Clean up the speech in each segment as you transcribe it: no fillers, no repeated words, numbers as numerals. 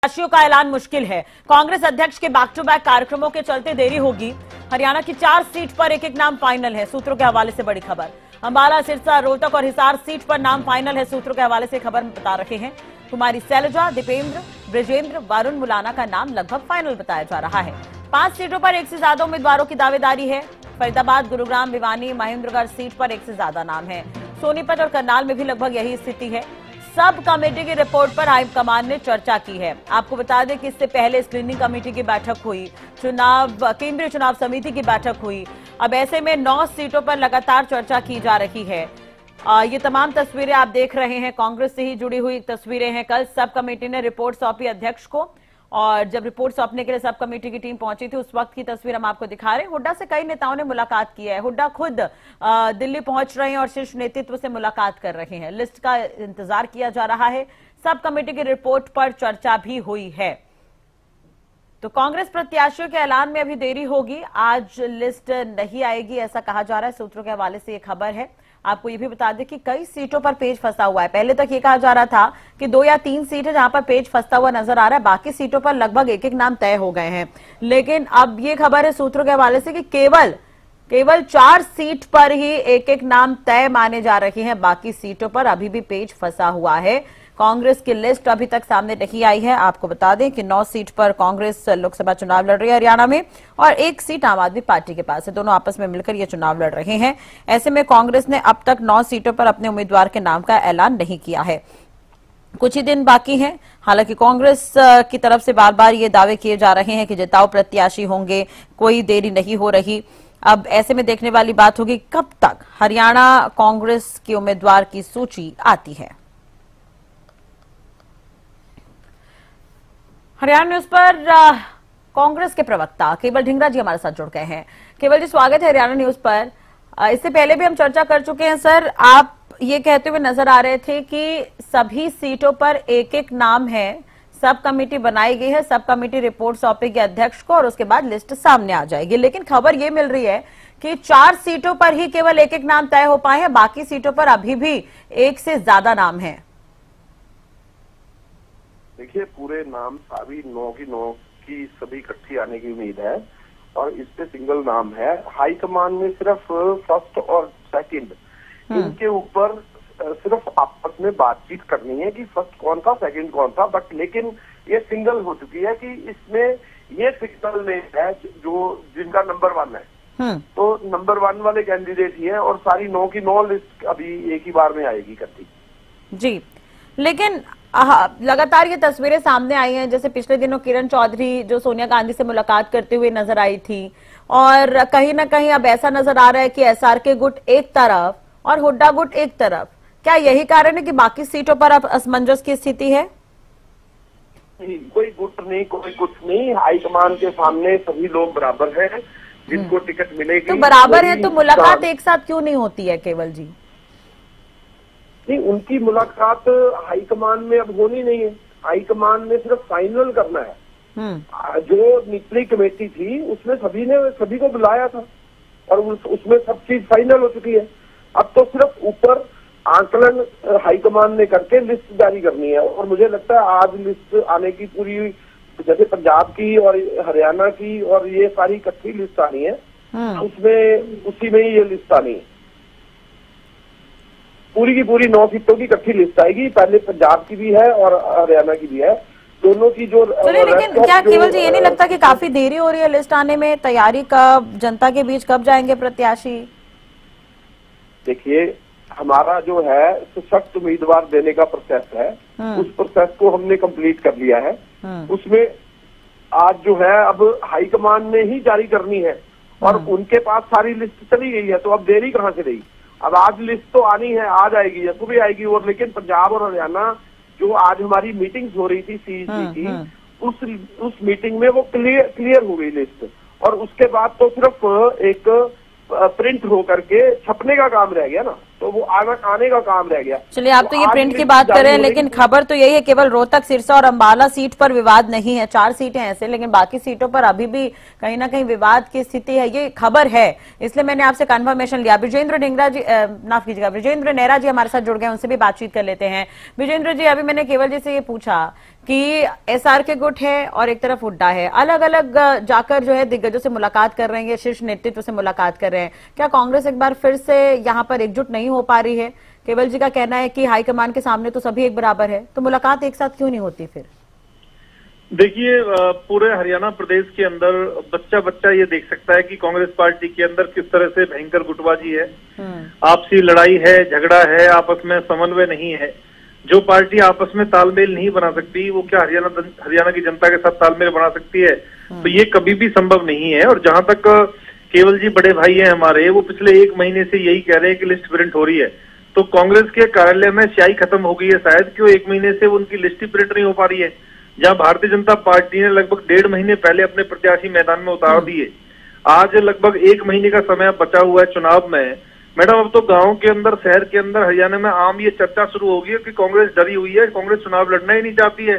प्रत्याशियों का ऐलान मुश्किल है। कांग्रेस अध्यक्ष के बैक टू बैक कार्यक्रमों के चलते देरी होगी। हरियाणा की 4 सीट पर एक एक नाम फाइनल है। सूत्रों के हवाले से बड़ी खबर। अंबाला, सिरसा, रोहतक और हिसार सीट पर नाम फाइनल है। सूत्रों के हवाले से खबर बता रहे हैं। कुमारी शैलजा, दीपेंद्र, ब्रिजेंद्र, वरुण मुलाना का नाम लगभग फाइनल बताया जा रहा है। 5 सीटों पर एक से ज्यादा उम्मीदवारों की दावेदारी है। फरीदाबाद, गुरुग्राम, भिवानी, महेंद्रगढ़ सीट पर एक से ज्यादा नाम है। सोनीपत और करनाल में भी लगभग यही स्थिति है। सब कमेटी की रिपोर्ट पर हाईकमान ने चर्चा की है। आपको बता दें कि इससे पहले स्क्रीनिंग कमेटी की बैठक हुई, केंद्रीय चुनाव समिति की बैठक हुई। अब ऐसे में 9 सीटों पर लगातार चर्चा की जा रही है। ये तमाम तस्वीरें आप देख रहे हैं, कांग्रेस से ही जुड़ी हुई तस्वीरें हैं। कल सब कमेटी ने रिपोर्ट सौंपी अध्यक्ष को, और जब रिपोर्ट सौंपने के लिए सब कमेटी की टीम पहुंची थी, उस वक्त की तस्वीर हम आपको दिखा रहे हैं। हुड्डा से कई नेताओं ने मुलाकात की है। हुड्डा खुद दिल्ली पहुंच रहे हैं और शीर्ष नेतृत्व से मुलाकात कर रहे हैं। लिस्ट का इंतजार किया जा रहा है। सब कमेटी की रिपोर्ट पर चर्चा भी हुई है। तो कांग्रेस प्रत्याशियों के ऐलान में अभी देरी होगी। आज लिस्ट नहीं आएगी ऐसा कहा जा रहा है। सूत्रों के हवाले से ये खबर है। आपको ये भी बता दें कि कई सीटों पर पेच फंसा हुआ है। पहले तक ये कहा जा रहा था कि 2 या 3 सीट है जहां पर पेच फंसता हुआ नजर आ रहा है, बाकी सीटों पर लगभग एक एक नाम तय हो गए हैं। लेकिन अब ये खबर है सूत्रों के हवाले से कि केवल 4 सीट पर ही एक एक नाम तय माने जा रहे हैं। बाकी सीटों पर अभी भी पेच फंसा हुआ है। कांग्रेस की लिस्ट अभी तक सामने नहीं आई है। आपको बता दें कि 9 सीट पर कांग्रेस लोकसभा चुनाव लड़ रही है हरियाणा में, और 1 सीट आम आदमी पार्टी के पास है। दोनों आपस में मिलकर ये चुनाव लड़ रहे हैं। ऐसे में कांग्रेस ने अब तक 9 सीटों पर अपने उम्मीदवार के नाम का ऐलान नहीं किया है। कुछ ही दिन बाकी हैं। हालांकि कांग्रेस की तरफ से बार बार ये दावे किए जा रहे हैं कि जिताऊ प्रत्याशी होंगे, कोई देरी नहीं हो रही। अब ऐसे में देखने वाली बात होगी कब तक हरियाणा कांग्रेस के उम्मीदवार की सूची आती है। हरियाणा न्यूज पर कांग्रेस के प्रवक्ता केवल ढींगरा जी हमारे साथ जुड़ गए हैं। केवल जी, स्वागत है हरियाणा न्यूज पर। इससे पहले भी हम चर्चा कर चुके हैं सर। आप ये कहते हुए नजर आ रहे थे कि सभी सीटों पर एक एक नाम है, सब कमेटी बनाई गई है, सब कमेटी रिपोर्ट सौंपेगी अध्यक्ष को और उसके बाद लिस्ट सामने आ जाएगी। लेकिन खबर ये मिल रही है कि 4 सीटों पर ही केवल एक एक नाम तय हो पाए हैं, बाकी सीटों पर अभी भी 1 से ज्यादा नाम है। देखिए, पूरे नाम सभी 9 की सभी इकट्ठी आने की उम्मीद है, और इस पे सिंगल नाम है। हाईकमान में सिर्फ फर्स्ट और सेकंड, इनके ऊपर सिर्फ आपस में बातचीत करनी है कि फर्स्ट कौन था, सेकंड कौन था। बट लेकिन ये सिंगल हो चुकी है कि इसमें ये सिंगल में है जो जिनका नंबर 1 है। तो नंबर 1 वाले कैंडिडेट ही है, और सारी 9 की 9 लिस्ट अभी एक ही बार में आएगी इकट्ठी जी। लेकिन लगातार ये तस्वीरें सामने आई हैं, जैसे पिछले दिनों किरण चौधरी जो सोनिया गांधी से मुलाकात करते हुए नजर आई थी, और कहीं ना कहीं अब ऐसा नजर आ रहा है कि एसआरके गुट एक तरफ और हुड्डा गुट एक तरफ। क्या यही कारण है कि बाकी सीटों पर अब असमंजस की स्थिति है? कोई गुट नहीं, कोई कुछ नहीं। हाईकमान के सामने सभी लोग बराबर हैं, जिनको टिकट मिलेगी। तो बराबर है तो मुलाकात एक साथ क्यों नहीं होती है केवल जी? नहीं, उनकी मुलाकात हाईकमान में अब होनी नहीं है। हाईकमान में सिर्फ फाइनल करना है। जो निचली कमेटी थी उसमें सभी को बुलाया था, और उसमें सब चीज फाइनल हो चुकी है। अब तो सिर्फ ऊपर आंकलन हाईकमान ने करके लिस्ट जारी करनी है। और मुझे लगता है आज लिस्ट आने की पूरी, जैसे पंजाब की और हरियाणा की और ये सारी इकट्ठी लिस्ट आनी है, उसमें उसी में ही ये लिस्ट आनी है। पूरी की पूरी 9 सीटों की इकट्ठी लिस्ट आएगी। पहले पंजाब की भी है और हरियाणा की भी है, दोनों की जो। लेकिन क्या केवल जी ये नहीं लगता कि काफी देरी हो रही है लिस्ट आने में? तैयारी कब, जनता के बीच कब जाएंगे प्रत्याशी? देखिए, हमारा जो है सशक्त उम्मीदवार देने का प्रोसेस है, उस प्रोसेस को हमने कंप्लीट कर लिया है। उसमें आज जो है अब हाईकमान ने ही जारी करनी है, और उनके पास सारी लिस्ट चली गई है। तो अब देरी कहाँ से रही? अब आज लिस्ट तो आनी है, आ जाएगी या सुबह आएगी। और लेकिन पंजाब और हरियाणा जो आज हमारी मीटिंग्स हो रही थी सीईसी की, उस मीटिंग में वो क्लियर हो गई लिस्ट, और उसके बाद तो सिर्फ एक प्रिंट हो करके छपने का काम रह गया ना, तो वो आने का काम रह गया। चलिए, आप तो ये प्रिंट की बात कर रहे हैं, लेकिन खबर तो यही है केवल रोहतक, सिरसा और अंबाला सीट पर विवाद नहीं है। 4 सीटें ऐसे, लेकिन बाकी सीटों पर अभी भी कहीं ना कहीं विवाद की स्थिति है, ये खबर है। इसलिए मैंने आपसे कंफर्मेशन लिया। ब्रिजेंद्र ढींगरा जी, माफ कीजिएगा, ब्रिजेंद्र नेहरा जी हमारे साथ जुड़ गए, उनसे भी बातचीत कर लेते हैं। ब्रिजेंद्र जी, अभी मैंने केवल जी से ये पूछा कि एसआर के गुट है और एक तरफ हुड्डा है, अलग अलग जाकर जो है दिग्गजों से मुलाकात कर रहे हैं, शीर्ष नेतृत्व से मुलाकात कर रहे हैं। क्या कांग्रेस एक बार फिर से यहाँ पर एकजुट नहीं हो पा रही है? केवल जी का कहना है कि हाईकमान के सामने तो सभी एक बराबर है, तो मुलाकात एक साथ क्यों नहीं होती फिर? देखिए, पूरे हरियाणा प्रदेश के अंदर बच्चा बच्चा ये देख सकता है कि कांग्रेस पार्टी के अंदर किस तरह से भयंकर गुटबाजी है, आपसी लड़ाई है, झगड़ा है, आपस में समन्वय नहीं है। जो पार्टी आपस में तालमेल नहीं बना सकती वो क्या हरियाणा की जनता के साथ तालमेल बना सकती है? तो ये कभी भी संभव नहीं है। और जहां तक केवल जी बड़े भाई हैं हमारे, वो पिछले 1 महीने से यही कह रहे हैं कि लिस्ट प्रिंट हो रही है, तो कांग्रेस के कार्यालय में स्याही खत्म हो गई है शायद, क्यों 1 महीने से उनकी लिस्ट ही प्रिंट नहीं हो पा रही है। जहां भारतीय जनता पार्टी ने लगभग 1.5 महीने पहले अपने प्रत्याशी मैदान में उतार दिए, आज लगभग 1 महीने का समय बचा हुआ है चुनाव में। मैडम, अब तो गांव के अंदर, शहर के अंदर, हरियाणा में आम ये चर्चा शुरू होगी कि कांग्रेस डरी हुई है, कांग्रेस चुनाव लड़ना ही नहीं चाहती है,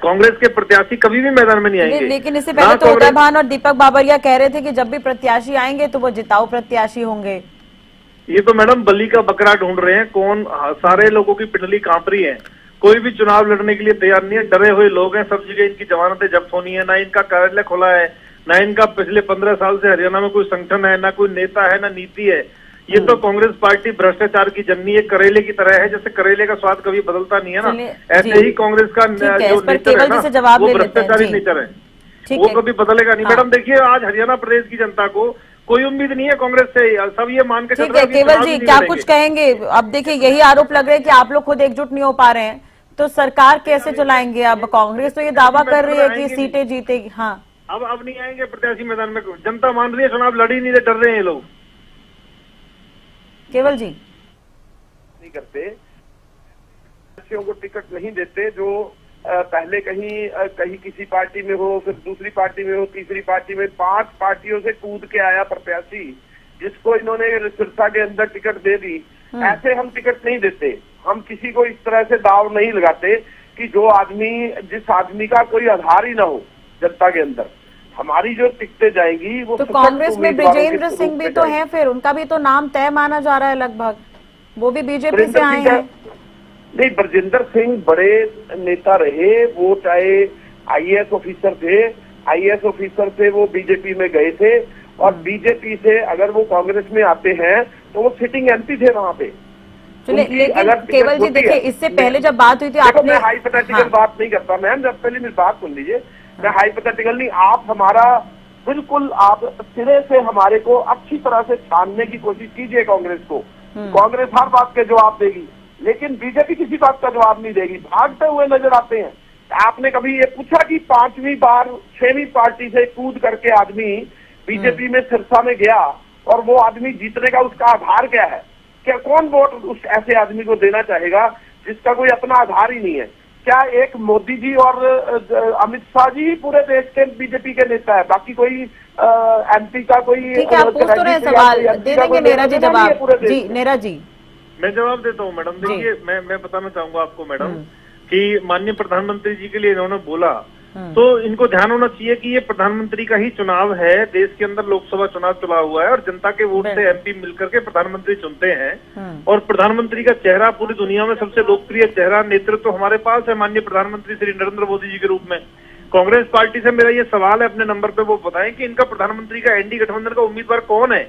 कांग्रेस के प्रत्याशी कभी भी मैदान में नहीं आएंगे। लेकिन इससे पहले तो उदय भान और दीपक बाबरिया कह रहे थे कि जब भी प्रत्याशी आएंगे तो वो जिताऊ प्रत्याशी होंगे। ये तो मैडम बलि का बकरा ढूंढ रहे हैं। कौन? सारे लोगों की पिंडली कांप रही है, कोई भी चुनाव लड़ने के लिए तैयार नहीं है, डरे हुए लोग हैं। सब जगह इनकी जमानतें जब्त होनी है, ना इनका कार्यालय खुला है, ना इनका पिछले 15 साल से हरियाणा में कोई संगठन है, ना कोई नेता है, ना नीति है। ये तो कांग्रेस पार्टी भ्रष्टाचार की जननी है, करेले की तरह है, जैसे करेले का स्वाद कभी बदलता नहीं है ना, ऐसे ही कांग्रेस का जो नेचर है ना, वो भ्रष्टाचारी नेचर है, वो कभी बदलेगा नहीं। मैडम देखिए, आज हरियाणा प्रदेश की जनता को कोई उम्मीद नहीं है कांग्रेस से, सब ये मान के चल रहे हैं। केवल जी क्या कुछ कहेंगे? अब देखिए, यही आरोप लग रहे हैं कि आप लोग खुद एकजुट नहीं हो पा रहे हैं, तो सरकार कैसे चलाएंगे? अब कांग्रेस तो ये दावा कर रही है कि सीटें जीतेगी। हाँ, अब नहीं आएंगे प्रत्याशी मैदान में, जनता मान रही है, चुनाव लड़ ही नहीं रहे, डर रहे हैं ये लोग। केवल जी नहीं करते, प्रत्याशियों को टिकट नहीं देते, जो पहले कहीं किसी पार्टी में हो, फिर दूसरी पार्टी में हो, तीसरी पार्टी में, 5 पार्टियों से कूद के आया प्रत्याशी, जिसको इन्होंने सिरसा के अंदर टिकट दे दी। ऐसे हम टिकट नहीं देते, हम किसी को इस तरह से दाव नहीं लगाते कि जिस आदमी का कोई आधार ही ना हो जनता के अंदर। हमारी जो टिकटें जाएंगी वो तो कांग्रेस में ब्रिजेंद्र सिंह भी तो हैं, फिर उनका भी तो नाम तय माना जा रहा है लगभग, वो भी बीजेपी से आए हैं। नहीं, ब्रजेंद्र सिंह बड़े नेता रहे, वो चाहे आईएएस ऑफिसर थे, आईएएस ऑफिसर से वो बीजेपी में गए थे, और बीजेपी से अगर वो कांग्रेस में आते हैं तो वो सिटिंग एमपी थे वहां पे। लेकिन केवल जी देखिए, इससे पहले जब बात हुई थी आपने, मैं हाइपोथेटिकल बात नहीं करता मैम, जब पहले मेरी बात सुन लीजिए, मैं हाइपोथेटिकल नहीं, आप हमारा बिल्कुल आप सिरे से हमारे को अच्छी तरह से छानने की कोशिश कीजिए कांग्रेस को। कांग्रेस हर बात के जवाब देगी, लेकिन बीजेपी किसी बात का जवाब नहीं देगी, भागते हुए नजर आते हैं। आपने कभी ये पूछा कि 5वीं बार 6वीं पार्टी से कूद करके आदमी बीजेपी में सिरसा में गया और वो आदमी जीतने का उसका आधार क्या है? क्या कौन वोट उस ऐसे आदमी को देना चाहेगा जिसका कोई अपना आधार ही नहीं है? क्या एक मोदी जी और अमित शाह जी पूरे देश के बीजेपी के नेता है, बाकी कोई एमपी का कोई? ठीक है, आप पूछ तो रहे सवाल, दे देंगे नेरा जी जवाब। जी नेरा जी, मैं जवाब देता हूँ मैडम। देखिए, मैं बताना चाहूंगा आपको मैडम कि माननीय प्रधानमंत्री जी के लिए इन्होंने बोला, तो इनको ध्यान होना चाहिए कि ये प्रधानमंत्री का ही चुनाव है। देश के अंदर लोकसभा चुनाव चला हुआ है और जनता के वोट से एमपी मिलकर के प्रधानमंत्री चुनते हैं, और प्रधानमंत्री का चेहरा पूरी दुनिया में सबसे लोकप्रिय चेहरा, नेतृत्व तो हमारे पास है माननीय प्रधानमंत्री श्री नरेंद्र मोदी जी के रूप में। कांग्रेस पार्टी से मेरा ये सवाल है अपने नंबर पे, वो बताएं कि इनका प्रधानमंत्री का एनडीए गठबंधन का उम्मीदवार कौन है?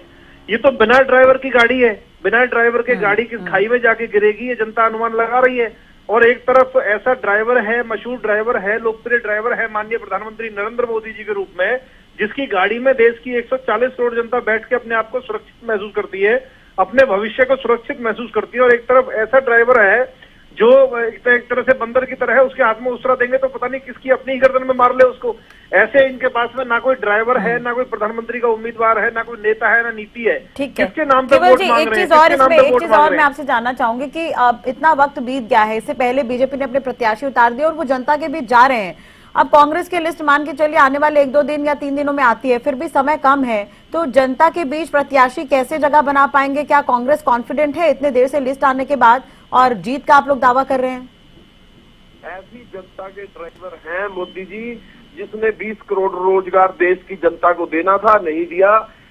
ये तो बिना ड्राइवर की गाड़ी है, बिना ड्राइवर के गाड़ी किस खाई में जाके गिरेगी ये जनता अनुमान लगा रही है। और एक तरफ ऐसा ड्राइवर है, मशहूर ड्राइवर है, लोकप्रिय ड्राइवर है माननीय प्रधानमंत्री नरेंद्र मोदी जी के रूप में, जिसकी गाड़ी में देश की 140 करोड़ जनता बैठ के अपने आप को सुरक्षित महसूस करती है, अपने भविष्य को सुरक्षित महसूस करती है। और एक तरफ ऐसा ड्राइवर है जो एक तरह से बंदर की तरह है, उसके हाथ में उसरा देंगे तो पता नहीं किसकी अपनी ही गर्दन में मार ले उसको। ऐसे इनके पास में ना कोई ड्राइवर है, ना कोई प्रधानमंत्री का उम्मीदवार है, ना कोई नेता है, ना नीति है। ठीक है, किसके नाम पे वोट मांग रहे हैं? एक चीज और मैं आपसे जानना चाहूंगी कि इतना वक्त बीत गया है, इससे पहले बीजेपी ने अपने प्रत्याशी उतार दिए और वो जनता के बीच जा रहे हैं। अब कांग्रेस की लिस्ट मान के चलिए आने वाले 1-2 दिन या 3 दिनों में आती है, फिर भी समय कम है, तो जनता के बीच प्रत्याशी कैसे जगह बना पाएंगे? क्या कांग्रेस कॉन्फिडेंट है इतने देर से लिस्ट आने के बाद, और जीत का आप लोग दावा कर रहे हैं? ऐसी जनता के ड्राइवर हैं मोदी जी जिसने 20 करोड़ रोजगार देश की जनता को देना था, नहीं दिया।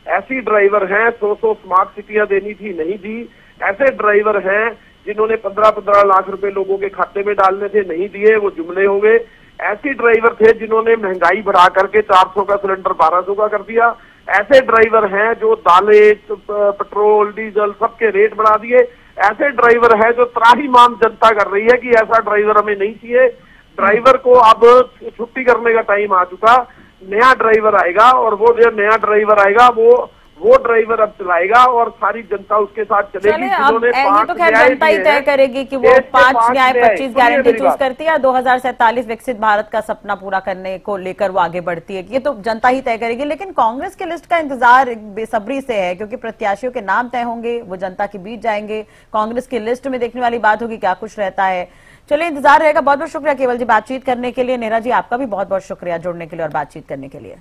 ऐसी ड्राइवर हैं 100 स्मार्ट सिटियां देनी थी, नहीं दी। ऐसे ड्राइवर हैं जिन्होंने 15-15 लाख रुपए लोगों के खाते में डालने थे, नहीं दिए, वो जुमले हो गए। ऐसे ड्राइवर थे जिन्होंने महंगाई बढ़ा करके 400 का सिलेंडर 1200 का कर दिया। ऐसे ड्राइवर हैं जो दालें, पेट्रोल, डीजल सबके रेट बढ़ा दिए। ऐसे ड्राइवर हैं जो त्राहिमाम जनता कर रही है कि ऐसा ड्राइवर हमें नहीं चाहिए। ड्राइवर को अब छुट्टी करने का टाइम आ चुका, नया ड्राइवर आएगा और वो जो नया ड्राइवर आएगा वो ड्राइवर अब चलाएगा और सारी जनता उसके साथ चलेगी। अब ये तो खैर जनता ही तय करेगी कि वो 5 न्याय 25 गारंटी चूज करती है, 2047 विकसित भारत का सपना पूरा करने को लेकर वो आगे बढ़ती है, ये तो जनता ही तय करेगी। लेकिन कांग्रेस की लिस्ट का इंतजार बेसब्री से है, क्योंकि प्रत्याशियों के नाम तय होंगे, वो जनता के बीच जाएंगे। कांग्रेस की लिस्ट में देखने वाली बात होगी क्या कुछ रहता है। चलिए, इंतजार रहेगा। बहुत बहुत शुक्रिया केवल जी बातचीत करने के लिए। नेहा जी, आपका भी बहुत बहुत शुक्रिया जुड़ने के लिए और बातचीत करने के लिए।